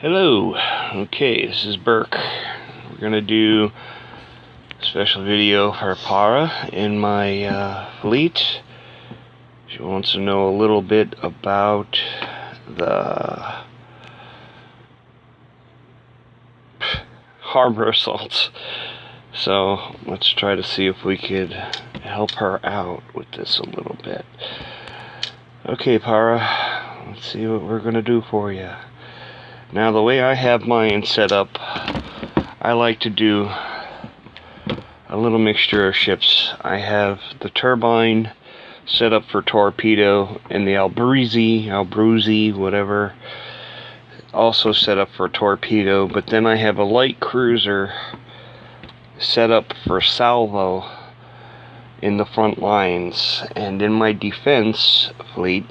Hello. Okay, this is Burke. We're gonna do a special video for Para in my fleet. She wants to know a little bit about the harbor assaults. So let's try to see if we could help her out with this a little bit. Okay, Para, let's see what we're gonna do for you. Now, the way I have mine set up, I like to do a little mixture of ships. I have the turbine set up for torpedo, and the Albruzzi, whatever, also set up for torpedo, but then I have a light cruiser set up for salvo in the front lines. And in my defense fleet,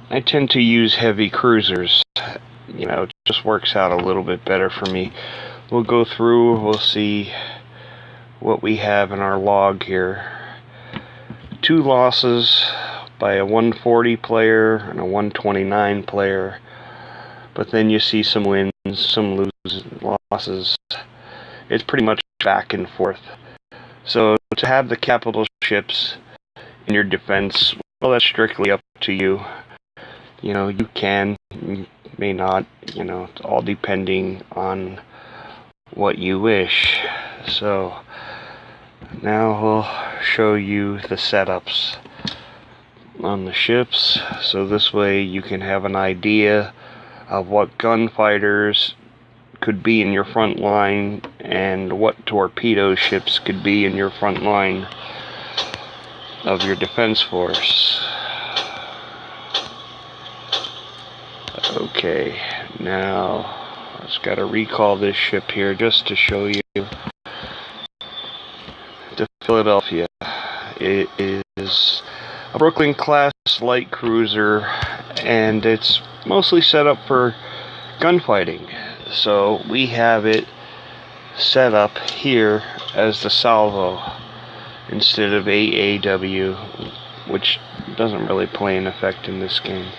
I tend to use heavy cruisers. You know, it just works out a little bit better for me. We'll go through, we'll see what we have in our log here. 2 losses by a 140 player and a 129 player. But then you see some wins, some losses. It's pretty much back and forth. So to have the capital ships in your defense, well, that's strictly up to you. You know, you can, you may not, you know, it's all depending on what you wish. So now we'll show you the setups on the ships, so this way you can have an idea of what gunfighters could be in your front line and what torpedo ships could be in your front line of your defense force. Okay, now I just got to recall this ship here just to show you. To Philadelphia. It is a Brooklyn class light cruiser, and it's mostly set up for gunfighting. So we have it set up here as the salvo instead of AAW, which doesn't really play an effect in this game.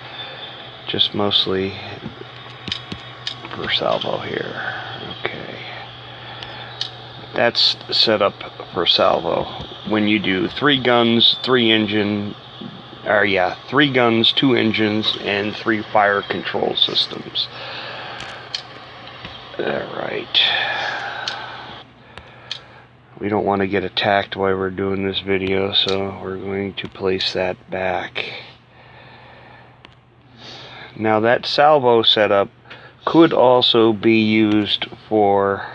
Just mostly for salvo here. Okay. That's set up for salvo. When you do 3 guns, 3 engine, 3 guns, 2 engines, and 3 fire control systems. Alright. We don't want to get attacked while we're doing this video, so we're going to place that back. Now, that salvo setup could also be used for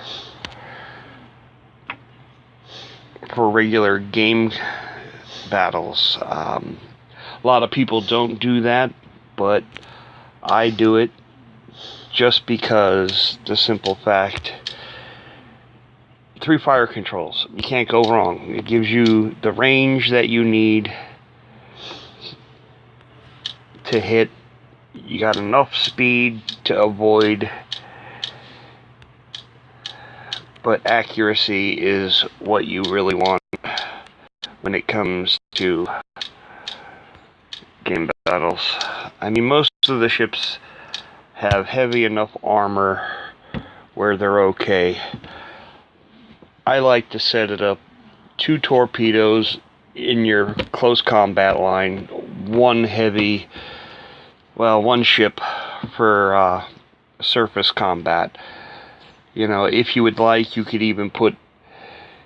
regular game battles. A lot of people don't do that, but I do it just because the simple fact, 3 fire controls, you can't go wrong. It gives you the range that you need to hit. You got enough speed to avoid, but accuracy is what you really want when it comes to game battles. I mean, most of the ships have heavy enough armor where they're okay. I like to set it up 2 torpedoes in your close combat line, 1 heavy, well, 1 ship for surface combat. You know, if you would like, you could even put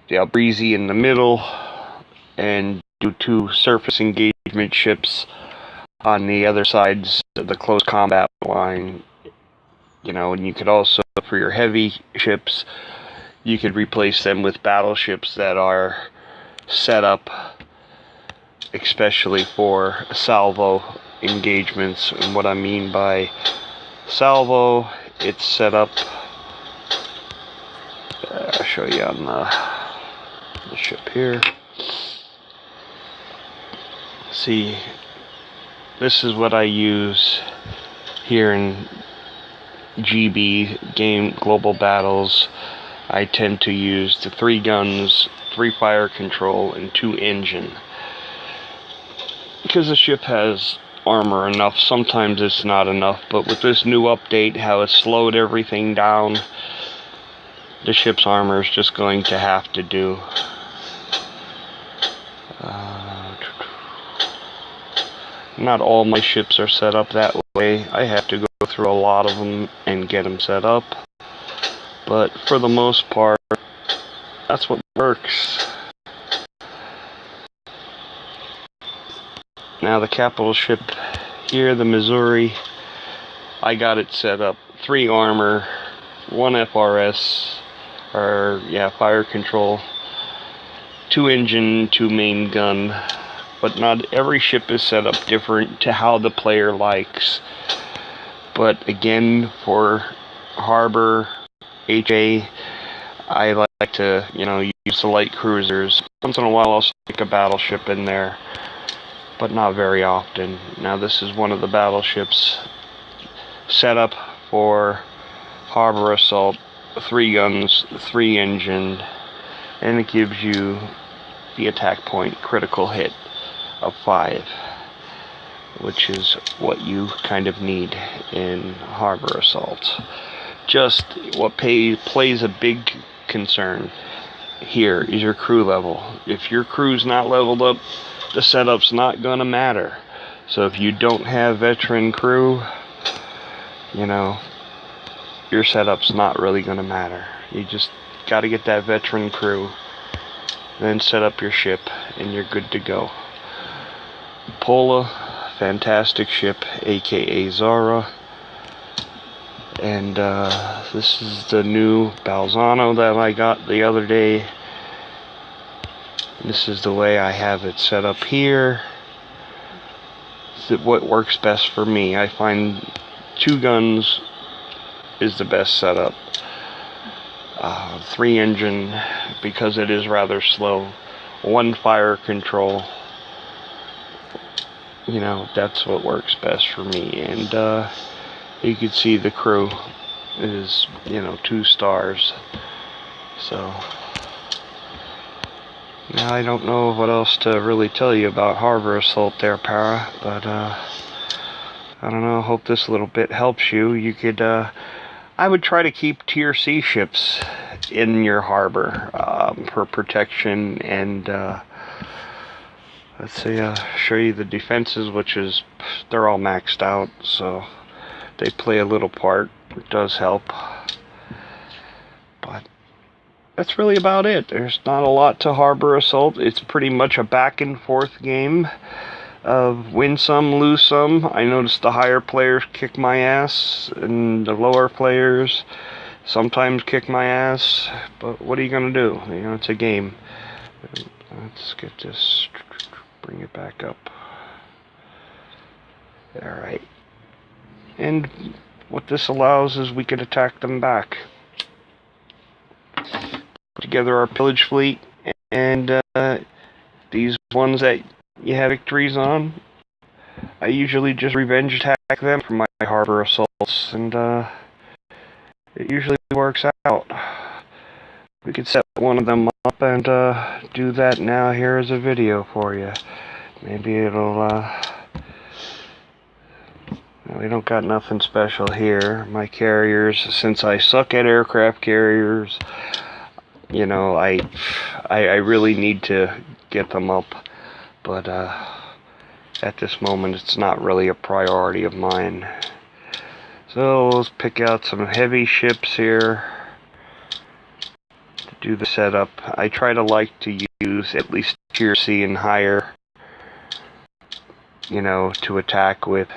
the Albruzzi in the middle and do 2 surface engagement ships on the other sides of the close combat line. You know, and you could also, for your heavy ships, you could replace them with battleships that are set up especially for salvo engagements. And what I mean by salvo, it's set up, I'll show you on the ship here. See, this is what I use here in GB game global battles. I tend to use the 3 guns, 3 fire control, and 2 engine, because the ship has armor enough. Sometimes it's not enough, but with this new update, how it slowed everything down, the ship's armor is just going to have to do. Not all my ships are set up that way. I have to go through a lot of them and get them set up. But for the most part, that's what works. Now the capital ship here, the Missouri, I got it set up. 3 armor, 1 FRS, or yeah, fire control, 2 engine, 2 main gun. But not every ship is set up different to how the player likes. But again, for harbor, HA, I like to, use the light cruisers. Once in a while I'll stick a battleship in there, but not very often. Now this is one of the battleships set up for harbor assault, 3 guns, 3 engine, and it gives you the attack point critical hit of 5, which is what you kind of need in harbor assaults. Just what plays a big concern here is your crew level. If your crew's not leveled up, the setup's not gonna matter. So if you don't have veteran crew, your setup's not really gonna matter. You just gotta get that veteran crew, then set up your ship, and you're good to go. Pola, fantastic ship, aka Zara. And this is the new Balzano that I got the other day. This is the way I have it set up here. What works best for me. I find 2 guns is the best setup. 3 engine, because it is rather slow. 1 fire control. That's what works best for me. And you can see the crew is, 2 stars. So now I don't know what else to really tell you about harbor assault there, Para, but I don't know. Hope this little bit helps you. You could, I would try to keep tier C ships in your harbor for protection. And let's see, show you the defenses, which is, they're all maxed out, so they play a little part. It does help, but that's really about it. There's not a lot to harbor assault. It's pretty much a back and forth game of win some, lose some. I noticed the higher players kick my ass, and the lower players sometimes kick my ass, but what are you gonna do? It's a game. Let's get this, bring it back up. Alright. And what this allows is we can attack them back. Put together our pillage fleet, and these ones that you have victories on, I usually just revenge attack them for my harbor assaults, and it usually works out. We could set one of them up and do that now. Here is a video for you. Maybe it'll we don't got nothing special here. My carriers, since I suck at aircraft carriers, I really need to get them up, but at this moment it's not really a priority of mine. So let's pick out some heavy ships here to do the setup. I try to use at least tier C and higher, to attack with.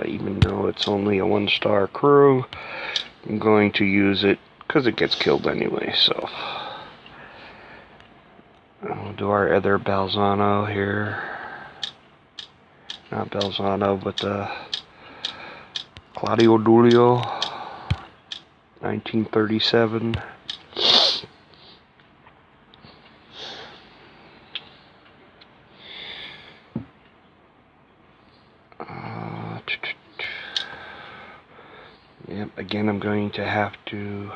Even though it's only a 1-star crew, I'm going to use it because it gets killed anyway. So we'll do our other Balzano here. Not Balzano, but Claudio Dulio, 1937. Yep, again I'm going to have to,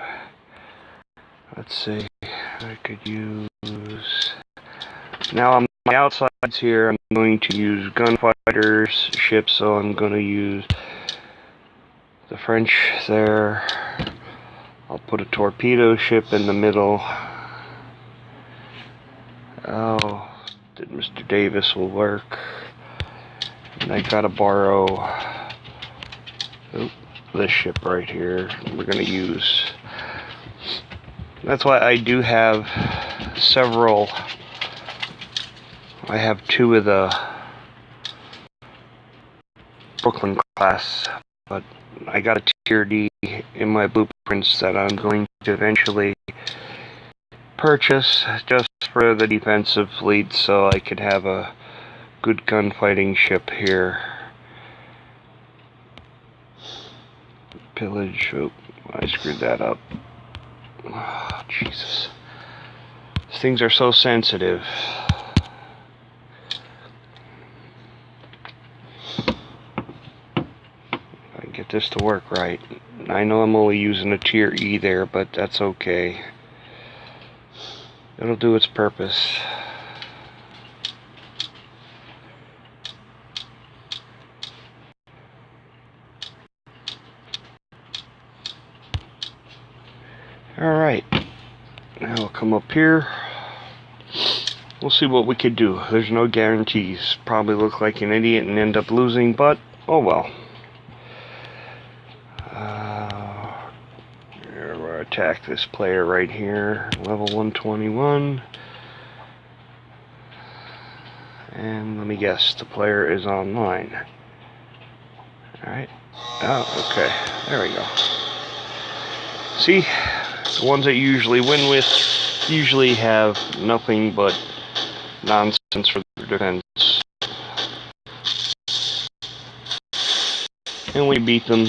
let's see, I could use, now on my outside here, I'm going to use gunfighters ships, so I'm going to use the French there. I'll put a torpedo ship in the middle. Oh, did Mr. Davis will work. And I gotta borrow this ship right here. We're gonna use. That's why I do have several. I have two of the Brooklyn class, but I got a tier D in my blueprints that I'm going to eventually purchase just for the defensive fleet, so I could have a good gunfighting ship here. Pillage. Oh, I screwed that up. Oh, Jesus. These things are so sensitive. I get this to work right. I know I'm only using a tier E there, but that's okay. It'll do its purpose. Alright, now we'll come up here. We'll see what we could do. There's no guarantees. Probably look like an idiot and end up losing, but oh well. We'll attack this player right here, level 121. And let me guess, the player is online. Alright. Oh, okay. There we go. See? The ones that you usually win with usually have nothing but nonsense for their defense. And when you beat them,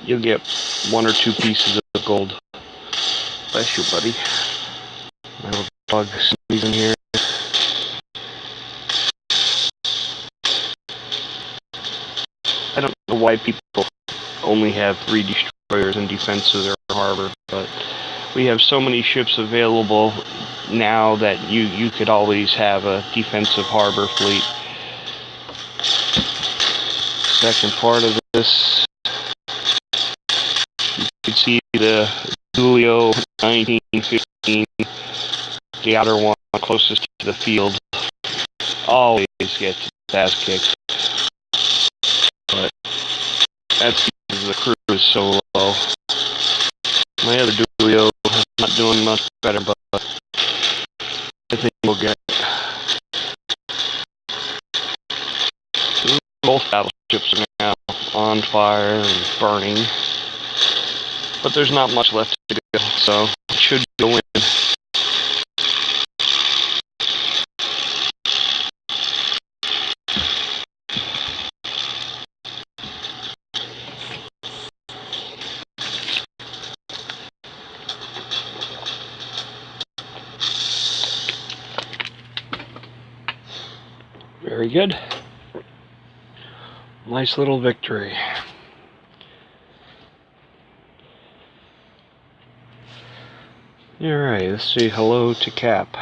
you'll get 1 or 2 pieces of gold. Bless you, buddy. My little dog sneezing here. I don't know why people only have 3 destroyers in defense of their harbor, but we have so many ships available now that you could always have a defensive harbor fleet. Second part of this, you can see the Julio 1915, the outer one closest to the field, always gets its ass kicked. But that's because the crew is so low. My other Julio is not doing much better, but I think we'll get both battleships are now on fire and burning, but there's not much left to go, so it should go in. Very good. Nice little victory. Alright, let's say hello to Cap.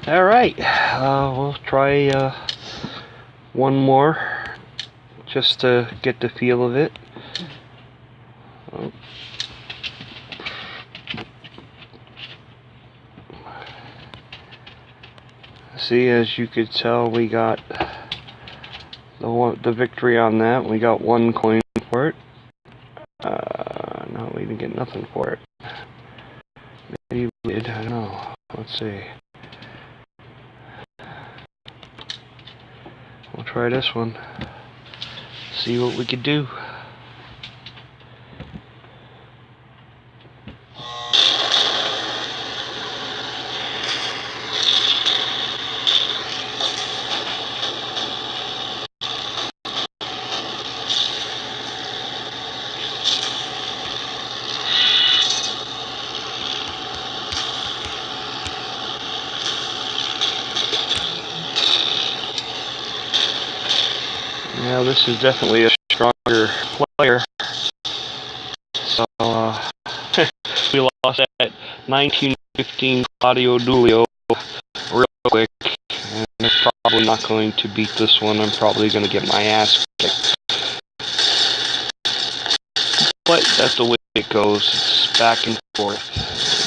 Alright, we'll try one more just to get the feel of it. Oh. See, as you could tell, we got the victory on that. We got 1 coin for it. No, we didn't get nothing for it. Maybe we did, I don't know. Let's see. We'll try this one. See what we could do. Yeah, this is definitely a stronger player. So, we lost at 19-15 Claudio Dulio real quick. And I'm probably not going to beat this one. I'm probably going to get my ass kicked. But that's the way it goes. It's back and forth.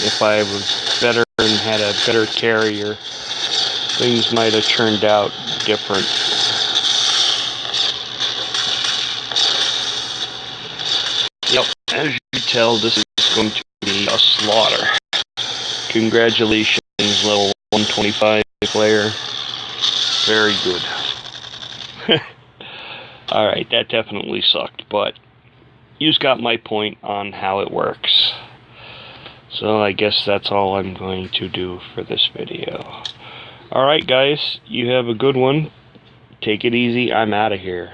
If I was better and had a better carrier, things might have turned out different. Yep, as you can tell, this is going to be a slaughter. Congratulations, level 125 player. Very good. Alright, that definitely sucked, but you've got my point on how it works. So I guess that's all I'm going to do for this video. Alright guys, you have a good one. Take it easy. I'm out of here.